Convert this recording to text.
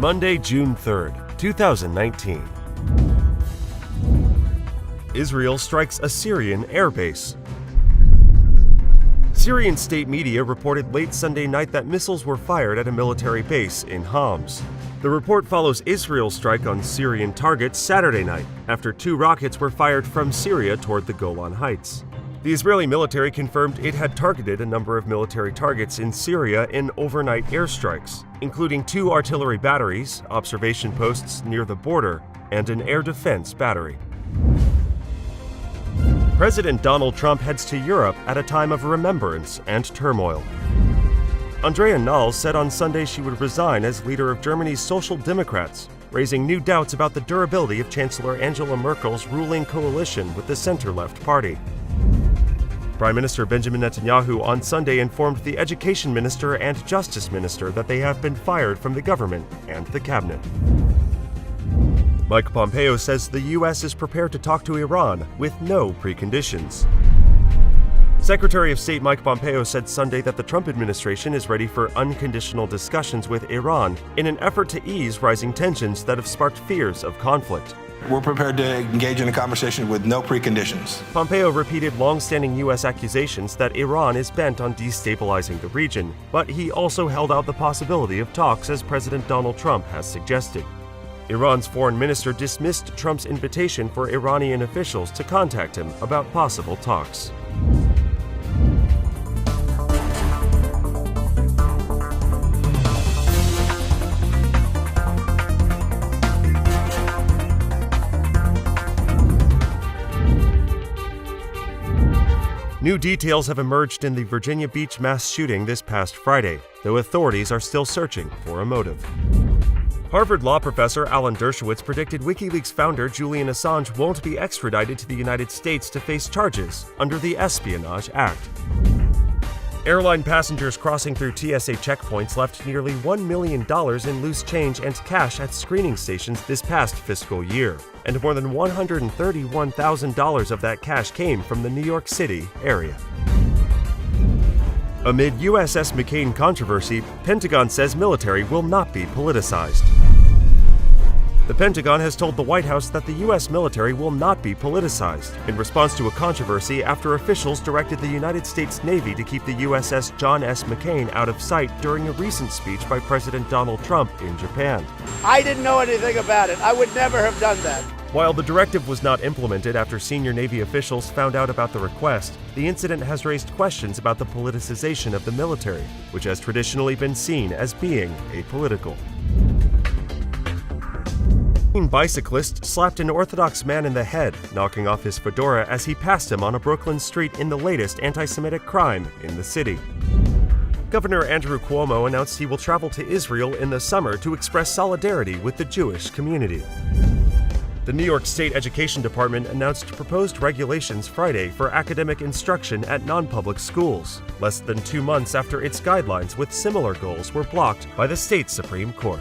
Monday, June 3rd, 2019. Israel strikes a Syrian airbase. Syrian state media reported late Sunday night that missiles were fired at a military base in Homs. The report follows Israel's strike on Syrian targets Saturday night, after 2 rockets were fired from Syria toward the Golan Heights. The Israeli military confirmed it had targeted a number of military targets in Syria in overnight airstrikes, including 2 artillery batteries, observation posts near the border, and an air defense battery. President Donald Trump heads to Europe at a time of remembrance and turmoil. Andrea Nahles said on Sunday she would resign as leader of Germany's Social Democrats, raising new doubts about the durability of Chancellor Angela Merkel's ruling coalition with the center-left party. Prime Minister Benjamin Netanyahu on Sunday informed the Education Minister and Justice Minister that they have been fired from the government and the cabinet. Mike Pompeo says the U.S. is prepared to talk to Iran with no preconditions. Secretary of State Mike Pompeo said Sunday that the Trump administration is ready for unconditional discussions with Iran in an effort to ease rising tensions that have sparked fears of conflict. We're prepared to engage in a conversation with no preconditions. Pompeo repeated long-standing U.S. accusations that Iran is bent on destabilizing the region, but he also held out the possibility of talks as President Donald Trump has suggested. Iran's foreign minister dismissed Trump's invitation for Iranian officials to contact him about possible talks. New details have emerged in the Virginia Beach mass shooting this past Friday, though authorities are still searching for a motive. Harvard law professor Alan Dershowitz predicted WikiLeaks founder Julian Assange won't be extradited to the United States to face charges under the Espionage Act. Airline passengers crossing through TSA checkpoints left nearly $1 million in loose change and cash at screening stations this past fiscal year, and more than $131,000 of that cash came from the New York City area. Amid USS McCain controversy, Pentagon says military will not be politicized. The Pentagon has told the White House that the U.S. military will not be politicized in response to a controversy after officials directed the United States Navy to keep the USS John S. McCain out of sight during a recent speech by President Donald Trump in Japan. I didn't know anything about it. I would never have done that. While the directive was not implemented after senior Navy officials found out about the request, the incident has raised questions about the politicization of the military, which has traditionally been seen as being apolitical. A bicyclist slapped an Orthodox man in the head, knocking off his fedora as he passed him on a Brooklyn street in the latest anti-Semitic crime in the city. Governor Andrew Cuomo announced he will travel to Israel in the summer to express solidarity with the Jewish community. The New York State Education Department announced proposed regulations Friday for academic instruction at non-public schools, less than 2 months after its guidelines with similar goals were blocked by the state Supreme Court.